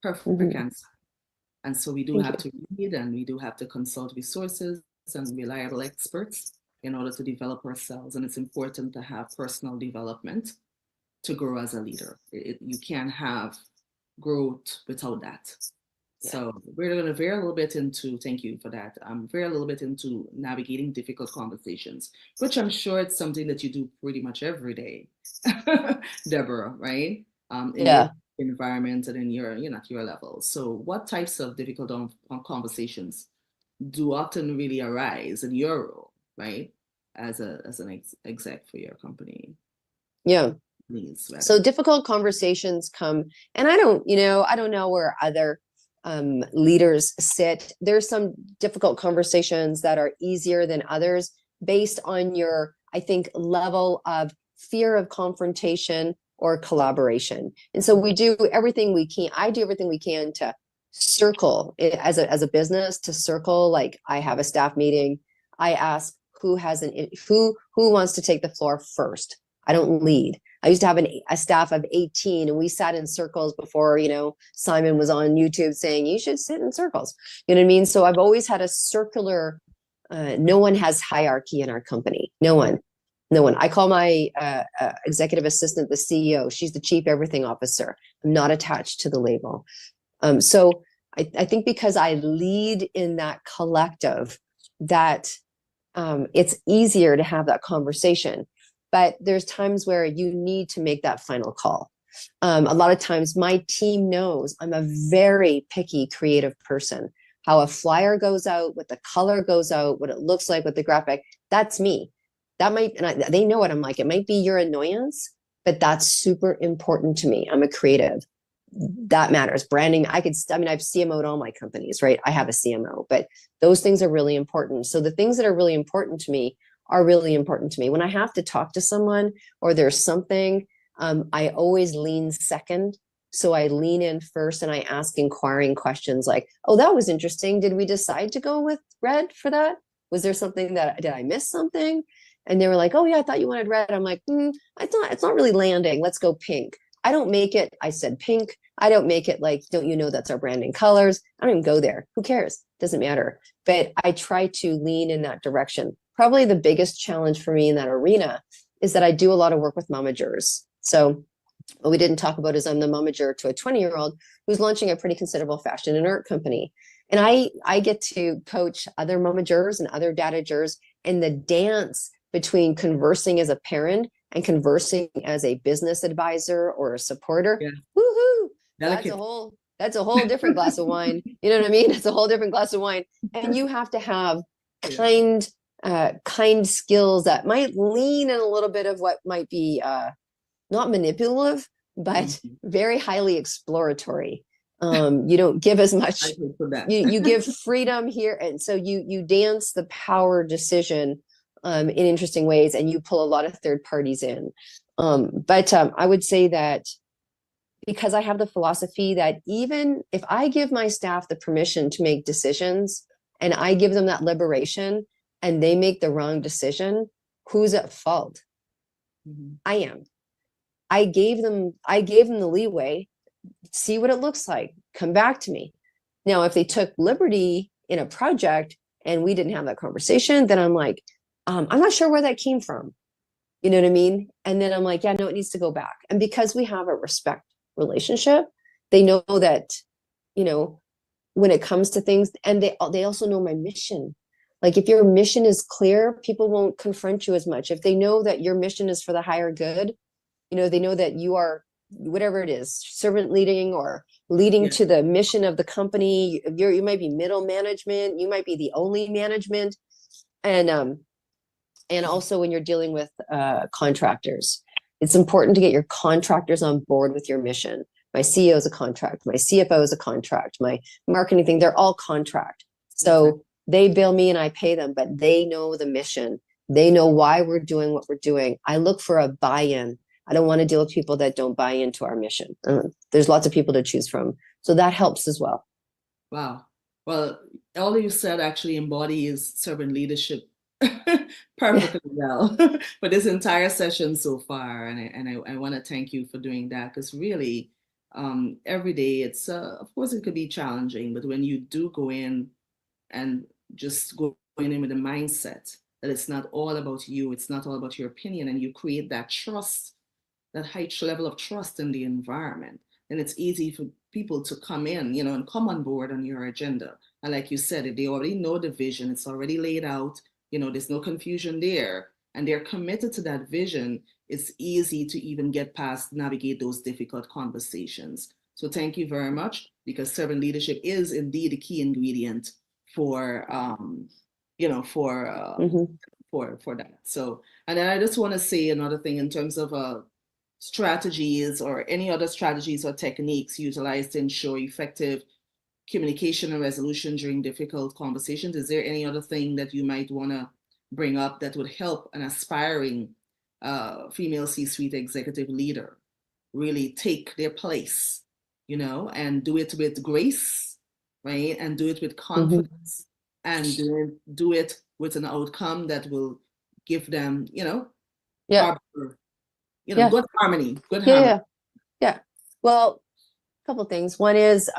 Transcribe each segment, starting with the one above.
perfect answer. And so we do Thank have you. to read, and we do have to consult resources and reliable experts in order to develop ourselves. And it's important to have personal development to grow as a leader. You can't have growth without that. Yeah. So we're going to veer a little bit into, thank you for that, veer a little bit into navigating difficult conversations, which I'm sure it's something that you do pretty much every day, Deborah, right? In your Yeah. environment and in your, at your level. So what types of difficult conversations do often really arise in your role, right? As an exec for your company? Yeah. Please, So rather. difficult conversations come, and I don't know where other leaders sit. There's some difficult conversations that are easier than others based on your, I think, level of fear of confrontation or collaboration. And so we do everything we can. I do everything we can to circle it as a business, to circle, like I have a staff meeting. I ask who wants to take the floor first. I don't lead. I used to have a staff of 18, and we sat in circles before, Simon was on YouTube saying, you should sit in circles. You know what I mean? So I've always had a circular, no one has hierarchy in our company. No one. I call my executive assistant the CEO. She's the chief everything officer. I'm not attached to the label. So I think because I lead in that collective, that it's easier to have that conversation. But there's times where you need to make that final call. A lot of times my team knows I'm a very picky, creative person. How a flyer goes out, what the color goes out, what it looks like with the graphic, that's me. That might, they know what I'm like. It might be your annoyance, but that's super important to me. I'm a creative. That matters. Branding, I've CMO'd all my companies, right? I have a CMO, but those things are really important. So the things that are really important to me are really important to me. When I have to talk to someone or there's something, I always lean second. So I lean in first and I ask inquiring questions like, oh, that was interesting. Did we decide to go with red for that? Was there something did I miss something? And they were like, oh yeah, I thought you wanted red. I'm like, it's not really landing. Let's go pink. I don't make it. I said pink. I don't make it like, don't you know that's our branding colors? I don't even go there. Who cares? Doesn't matter. But I try to lean in that direction. Probably the biggest challenge for me in that arena is that I do a lot of work with momagers. So what we didn't talk about is I'm the momager to a 20-year-old who's launching a pretty considerable fashion and art company. And I get to coach other momagers and other dadagers in the dance between conversing as a parent and conversing as a business advisor or a supporter. Yeah. Woohoo! Delicate. That's a whole different glass of wine. You know what I mean? It's a whole different glass of wine. And you have to have kind skills that might lean in a little bit of what might be not manipulative, but very highly exploratory. You don't give as much. You give freedom here, and so you dance the power decision in interesting ways, and you pull a lot of third parties in. But I would say that because I have the philosophy that even if I give my staff the permission to make decisions and I give them that liberation and they make the wrong decision, who's at fault? I am. I gave them the leeway, see what it looks like, come back to me. Now, if they took liberty in a project and we didn't have that conversation, then I'm like, I'm not sure where that came from. You know what I mean? And then I'm like, yeah, no, it needs to go back. And because we have a respect relationship, they know that, when it comes to things, and they also know my mission. Like if your mission is clear, people won't confront you as much. If they know that your mission is for the higher good, they know that you are, whatever it is, servant leading or leading to the mission of the company. You might be middle management, you might be the only management. And also when you're dealing with contractors, it's important to get your contractors on board with your mission. My CEO is a contract, my CFO is a contract, my marketing thing, they're all contract. So they bill me and I pay them, but they know the mission. They know why we're doing what we're doing. I look for a buy-in. I don't want to deal with people that don't buy into our mission. There's lots of people to choose from. So that helps as well. Wow. Well, all you said actually embodies servant leadership perfectly well for this entire session so far. And I want to thank you for doing that, because really every day. It's of course it could be challenging, but when you do go in and just go in with a mindset that it's not all about you, it's not all about your opinion, and you create that trust, that high level of trust in the environment, then it's easy for people to come in, and come on board on your agenda. And like you said, if they already know the vision, it's already laid out, there's no confusion there, and they're committed to that vision, it's easy to even get past, navigate those difficult conversations. So thank you very much, because servant leadership is indeed a key ingredient for, for that. So, and then I just want to say another thing in terms of strategies or any other strategies or techniques utilized to ensure effective communication and resolution during difficult conversations. Is there any other thing that you might want to bring up that would help an aspiring female C-suite executive leader really take their place, and do it with grace, right? And do it with confidence, and do it with an outcome that will give them, good harmony, Yeah. Well, a couple of things. One is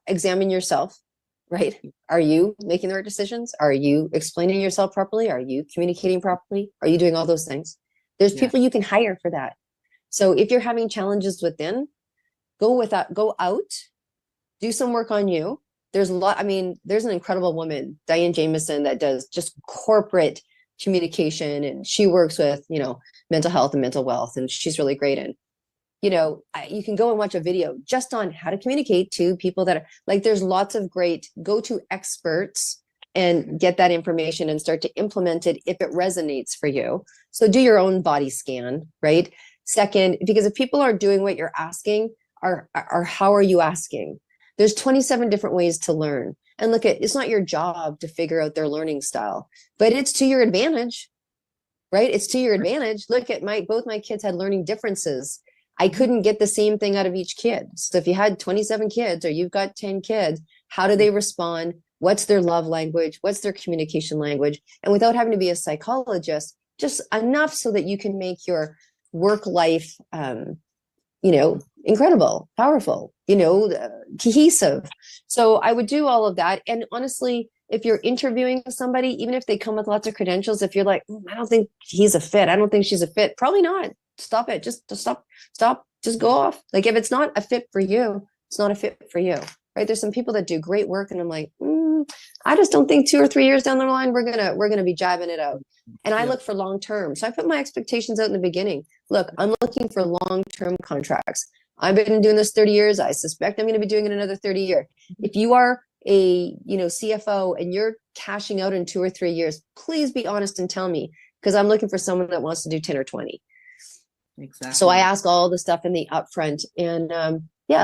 examine yourself, right? Are you making the right decisions? Are you explaining yourself properly? Are you communicating properly? Are you doing all those things? There's people you can hire for that. So if you're having challenges within, go out, do some work on you. There's there's an incredible woman, Diane Jameson, that does just corporate communication, and she works with, mental health and mental wealth, and she's really great. And, you can go and watch a video just on how to communicate to people that are like, there's lots of great go-to experts, and get that information and start to implement it if it resonates for you. So do your own body scan, right? Second, because if people are doing what you're asking, are how are you asking? There's 27 different ways to learn. And look, it's not your job to figure out their learning style, but it's to your advantage, right? It's to your advantage. Look at both my kids had learning differences. I couldn't get the same thing out of each kid. So if you had 27 kids or you've got 10 kids, how do they respond? What's their love language? What's their communication language? And without having to be a psychologist, just enough so that you can make your work life, incredible, powerful, cohesive. So I would do all of that. And honestly, if you're interviewing somebody, even if they come with lots of credentials, if you're like, I don't think he's a fit, I don't think she's a fit, probably not. Stop it. Just stop, just go off. Like, if it's not a fit for you, it's not a fit for you, right? There's some people that do great work, and I'm like, I just don't think 2 or 3 years down the line, we're going to be jabbing it out. And I look for long-term. So I put my expectations out in the beginning. Look, I'm looking for long-term contracts. I've been doing this 30 years. I suspect I'm going to be doing it another 30 years. If you are a, CFO and you're cashing out in 2 or 3 years, please be honest and tell me, because I'm looking for someone that wants to do 10 or 20. Exactly. So I ask all the stuff in the upfront, and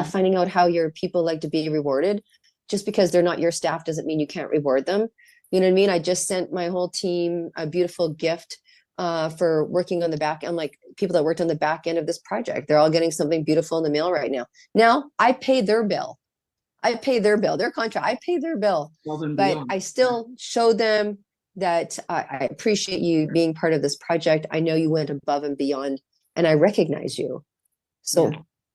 finding out how your people like to be rewarded. Just because they're not your staff doesn't mean you can't reward them. You know what I mean? I just sent my whole team a beautiful gift for working on the back end, like people that worked on the back end of this project. They're all getting something beautiful in the mail right now. Now I pay their bill. Their contract. I pay their bill, but I still showed them that I appreciate you being part of this project. I know you went above and beyond, and I recognize you. So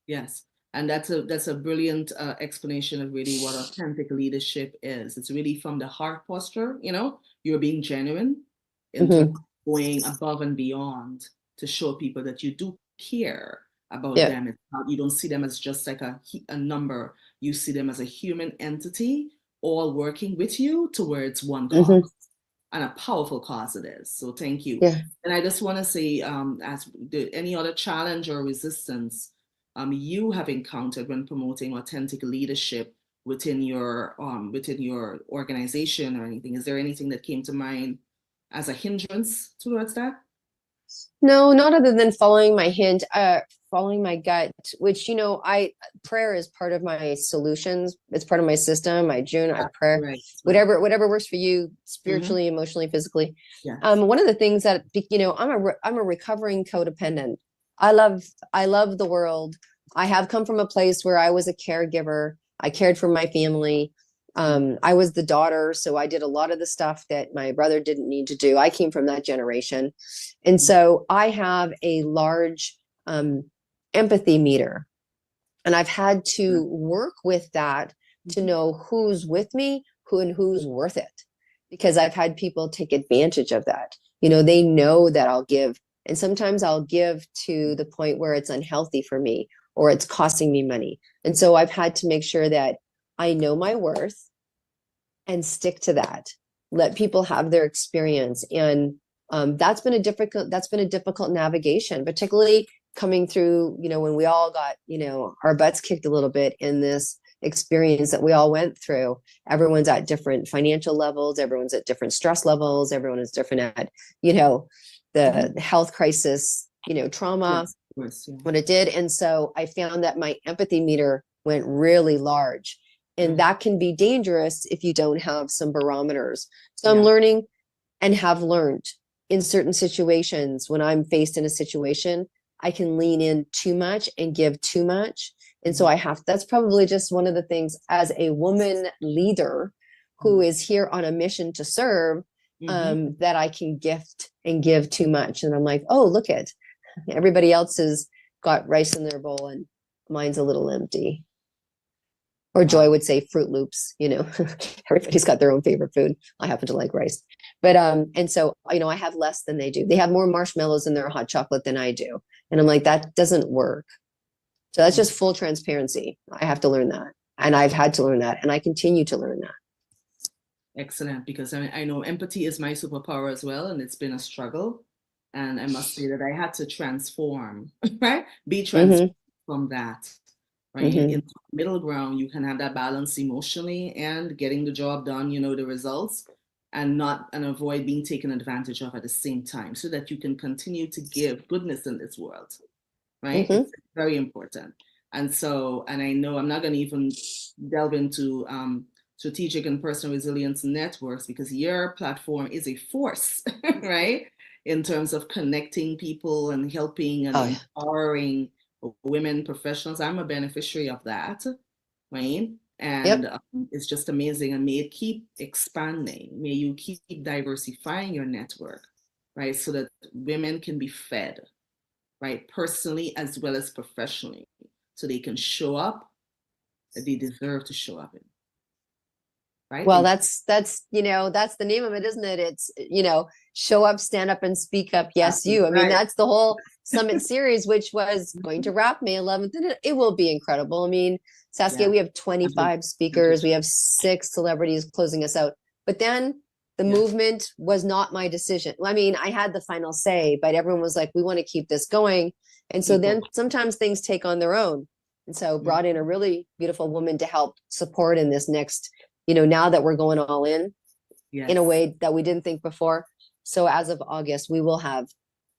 yes. And that's a brilliant explanation of really what authentic leadership is. It's really from the heart posture, you're being genuine in terms of going above and beyond to show people that you do care about them. It's not, you don't see them as just like a number. You see them as a human entity, all working with you towards one cause. And a powerful cause it is. So thank you. And I just want to say, any other challenge or resistance you have encountered when promoting authentic leadership within your organization or anything? Is there anything that came to mind as a hindrance towards that? No, not other than following my following my gut, which, prayer is part of my solutions. It's part of my system. I prayer, right. Whatever works for you spiritually, emotionally, physically. One of the things that, I'm a recovering codependent. I love the world. I have come from a place where I was a caregiver. I cared for my family. I was the daughter, so I did a lot of the stuff that my brother didn't need to do. I came from that generation. And so I have a large empathy meter. And I've had to work with that to know who's with me, and who's worth it. Because I've had people take advantage of that. They know that I'll give. And sometimes I'll give to the point where it's unhealthy for me or it's costing me money. And so I've had to make sure that I know my worth and stick to that. Let people have their experience. And that's been a difficult navigation, particularly coming through, when we all got, our butts kicked a little bit in this experience that we all went through. Everyone's at different financial levels, everyone's at different stress levels, everyone is different at, the health crisis, trauma, Yes, of course, yeah. what it did. And so I found that my empathy meter went really large. And that can be dangerous if you don't have some barometers. So I'm learning and have learned in certain situations, when I'm faced in a situation, I can lean in too much and give too much. And so that's probably just one of the things as a woman leader who is here on a mission to serve, that I can gift and give too much. And I'm like, oh, look at everybody else has got rice in their bowl and mine's a little empty. Or Joy would say Fruit Loops, everybody's got their own favorite food. I happen to like rice. But, and so, I have less than they do. They have more marshmallows in their hot chocolate than I do. And I'm like, that doesn't work. So that's just full transparency. I have to learn that. And I've had to learn that. And I continue to learn that. Excellent. Because I know empathy is my superpower as well. And it's been a struggle. And I must say that I had to transform, right? Be transformed from that. Right? In the middle ground, you can have that balance emotionally and getting the job done, the results, and avoid being taken advantage of at the same time, so that you can continue to give goodness in this world. Right? It's very important. And I know I'm not going to even delve into strategic and personal resilience networks, because your platform is a force, right? In terms of connecting people and helping and empowering women professionals. I'm a beneficiary of that, right? And it's just amazing. And may it keep expanding. May you keep diversifying your network, right? So that women can be fed, right? Personally as well as professionally, so they can show up that they deserve to show up in. Right? Well, that's that's the name of it, isn't it? It's, show up, stand up, and speak up. Yes, you. I mean, that's the whole summit series, which was going to wrap May 11th, and it will be incredible. I mean, Saskia, we have 25 speakers, we have 6 celebrities closing us out, but then the movement was not my decision. I mean, I had the final say, but everyone was like, we want to keep this going. And so then sometimes things take on their own. And so brought in a really beautiful woman to help support in this next, now that we're going all in a way that we didn't think before. So as of August, we will have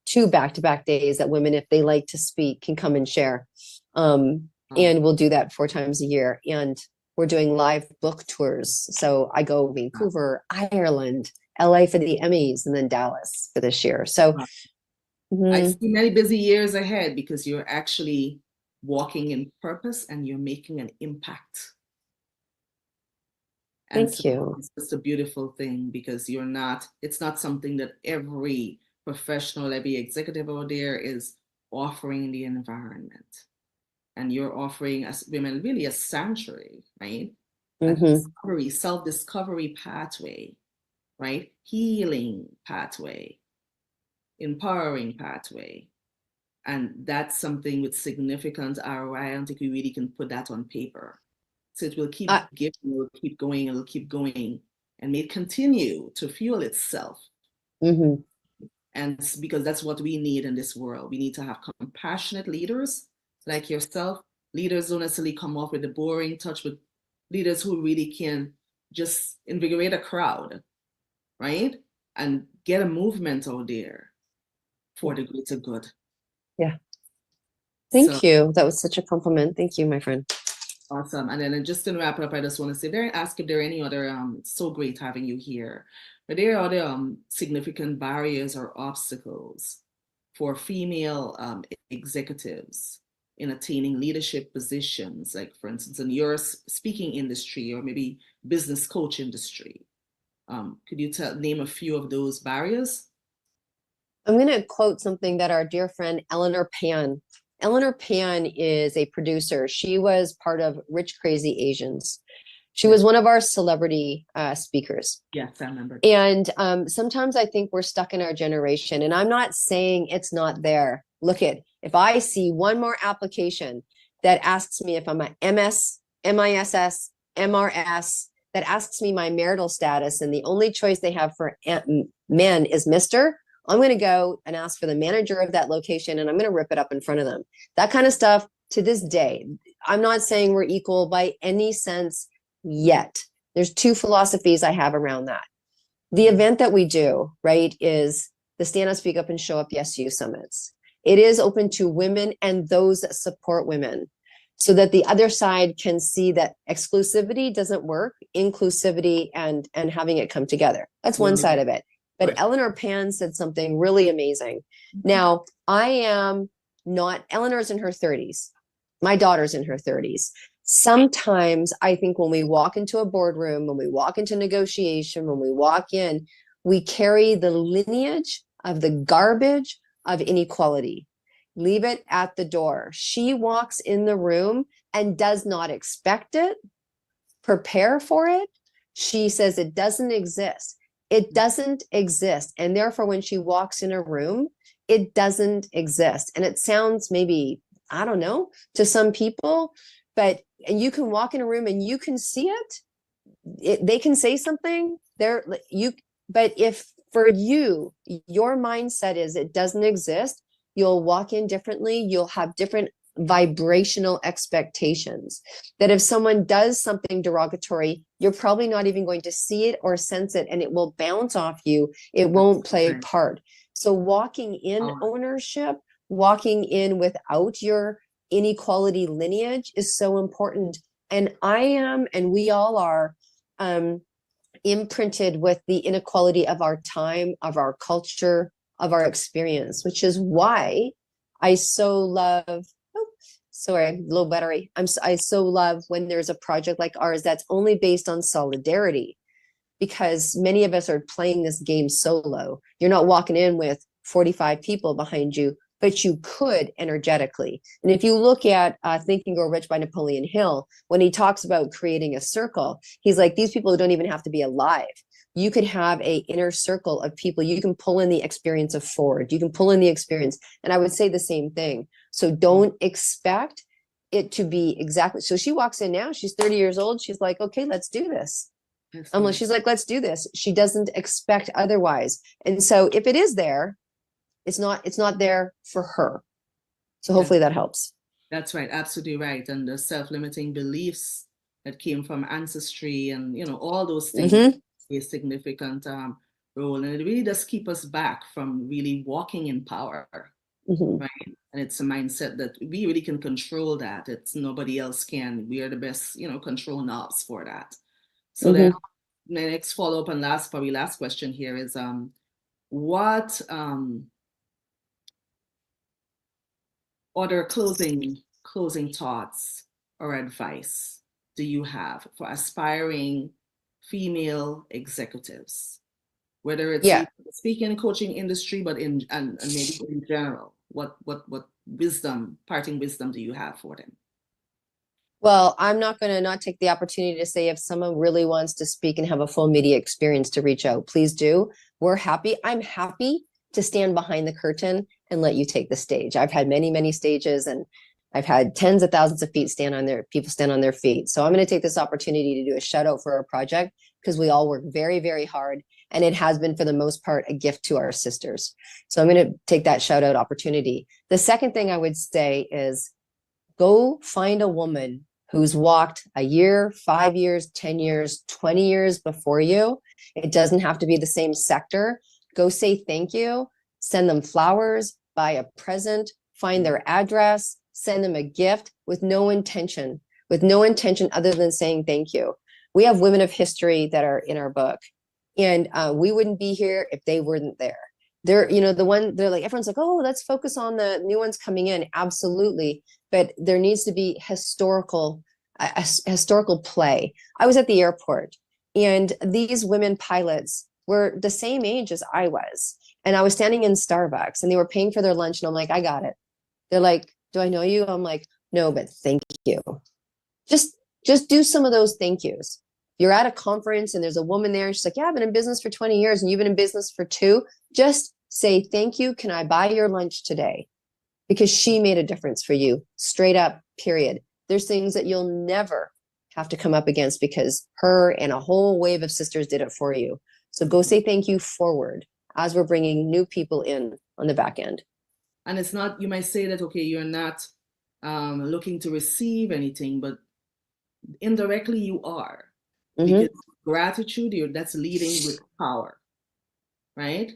2 back-to-back days that women, if they like to speak, can come and share. And we'll do that 4 times a year. And we're doing live book tours. So I go Vancouver, Ireland, LA for the Emmys, and then Dallas for this year. So I see many busy years ahead, because you're actually walking in purpose and you're making an impact. Thank you. It's just a beautiful thing, because it's not something that every professional, every executive out there is offering the environment. And you're offering us women really a sanctuary, right? A discovery, self-discovery pathway, right? Healing pathway, empowering pathway. And that's something with significant ROI. I don't think we really can put that on paper. So it will keep giving, it will keep going, it'll keep going, and may continue to fuel itself. And because that's what we need in this world. We need to have compassionate leaders like yourself. Leaders don't necessarily come off with the boring touch, but leaders who really can just invigorate a crowd, right? And get a movement out there for the greater good. Yeah. Thank you. That was such a compliment. Thank you, my friend. Awesome. And then just to wrap up, I just want to ask if there are any other, it's so great having you here. Are there other significant barriers or obstacles for female executives in attaining leadership positions, like for instance, in your speaking industry or maybe business coach industry? Could you name a few of those barriers? I'm going to quote something that our dear friend Eleanor Pan Eleanor Pan is a producer. She was part of Rich Crazy Asians. She was one of our celebrity speakers. Yes, I remember. And sometimes I think we're stuck in our generation, and I'm not saying it's not there. Look at, if I see one more application that asks me if I'm a MS, MISS, MRS, that asks me my marital status, and the only choice they have for men is Mr., I'm going to go and ask for the manager of that location, and I'm going to rip it up in front of them. That kind of stuff, to this day, I'm not saying we're equal by any sense yet. There's two philosophies I have around that. The event that we do, right, is the Stand Up, Speak Up, and Show Up Yes You Summits. It is open to women and those that support women, so that the other side can see that exclusivity doesn't work, inclusivity and having it come together. That's one side of it. But right. Eleanor Pan said something really amazing. Now, I am not, Eleanor's in her 30s. My daughter's in her 30s. Sometimes I think when we walk into a boardroom, when we walk into negotiation, when we walk in, we carry the lineage of the garbage of inequality. Leave it at the door. She walks in the room and does not expect it, prepare for it. She says it doesn't exist. It doesn't exist. And therefore, when she walks in a room, it doesn't exist. And it sounds maybe, I don't know, to some people, but and you can walk in a room and you can see it. They can say something there. But if for you, your mindset is it doesn't exist, you'll walk in differently. You'll have different vibrational expectations, that if someone does something derogatory, you're probably not even going to see it or sense it, and it will bounce off you. It won't play a part. So walking in ownership, walking in without your inequality lineage is so important. And I am, and we all are, imprinted with the inequality of our time, of our culture, of our experience, which is why I so love, sorry, low battery. I so love when there's a project like ours that's only based on solidarity, because many of us are playing this game solo. You're not walking in with 45 people behind you, but you could energetically. And if you look at Think and Grow Rich by Napoleon Hill, when he talks about creating a circle, he's like, these people don't even have to be alive. You could have a inner circle of people. You can pull in the experience of Ford. You can pull in the experience. And I would say the same thing. So don't expect it to be exactly. So she walks in now, she's 30 years old. She's like, okay, let's do this. She's like, let's do this. She doesn't expect otherwise. And so if it is there, it's not there for her. So hopefully that helps. That's right. Absolutely right. And the self-limiting beliefs that came from ancestry and, all those things play a significant role. And it really does keep us back from really walking in power, right? And it's a mindset that we really can control that. It's nobody else can. We are the best, control knobs for that. So then my next follow-up and last question here is what other closing thoughts or advice do you have for aspiring female executives, whether it's speaking and coaching industry, but and maybe in general? What parting wisdom do you have for them? Well, I'm not going to not take the opportunity to say, if someone really wants to speak and have a full media experience, to reach out, please do. We're happy. I'm happy to stand behind the curtain and let you take the stage. I've had many, many stages, and I've had tens of thousands of people stand on their feet. So I'm going to take this opportunity to do a shout out for our project, because we all work very, very hard. And it has been, for the most part, a gift to our sisters. So I'm going to take that shout out opportunity. The second thing I would say is, go find a woman who's walked a year, 5 years, 10 years, 20 years before you. It doesn't have to be the same sector. Go say thank you, send them flowers, buy a present, find their address, send them a gift with no intention other than saying thank you. We have women of history that are in our book, and we wouldn't be here if they weren't there. They're like, everyone's like, oh, let's focus on the new ones coming in. Absolutely. But there needs to be historical play. I was at the airport, and these women pilots were the same age as I was. And I was standing in Starbucks, and they were paying for their lunch. And I'm like, I got it. They're like, Do I know you? I'm like, no, but thank you. Just do some of those thank yous. You're at a conference and there's a woman there and she's like, yeah, I've been in business for 20 years and you've been in business for 2. Just say, thank you. Can I buy your lunch today? Because she made a difference for you. Straight up, period. There's things that you'll never have to come up against because her and a whole wave of sisters did it for you. So go say thank you forward as we're bringing new people in on the back end. And it's not, you might say that, okay, you're not looking to receive anything, but indirectly you are. Because gratitude, that's leading with power, right?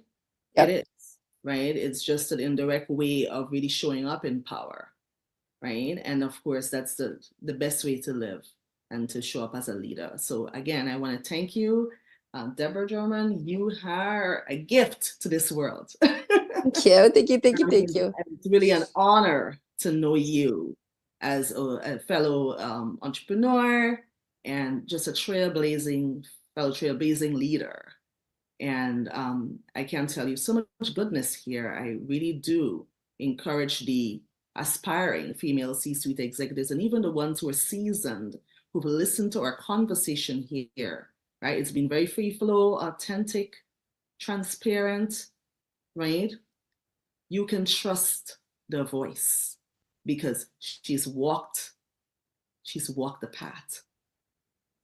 Yep. It is, right? It's just an indirect way of really showing up in power, right? And of course, that's the best way to live and to show up as a leader. So again, I want to thank you, Deborah Drummond. You are a gift to this world. Thank you. Thank you. Thank you. Thank you. It's really an honor to know you as a fellow entrepreneur and just a fellow trailblazing leader. And I can tell you so much goodness here. I really do encourage the aspiring female C-suite executives and even the ones who are seasoned, who've listened to our conversation here, right? It's been very free flow, authentic, transparent, right? You can trust the voice because she's walked the path,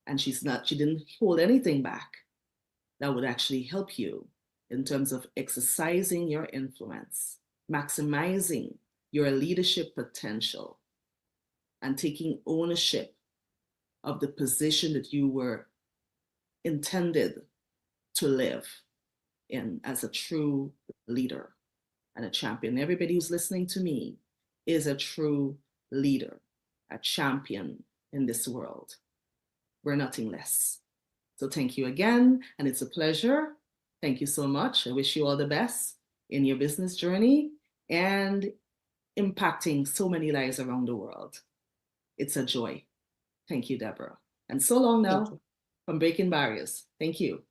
and she didn't hold anything back that would actually help you in terms of exercising your influence, maximizing your leadership potential, and taking ownership of the position that you were intended to live in as a true leader and a champion. Everybody who's listening to me is a true leader, a champion in this world. We're nothing less. So thank you again, and it's a pleasure. Thank you so much. I wish you all the best in your business journey and impacting so many lives around the world. It's a joy. Thank you, Deborah. And so long now from Breaking Barriers. Thank you.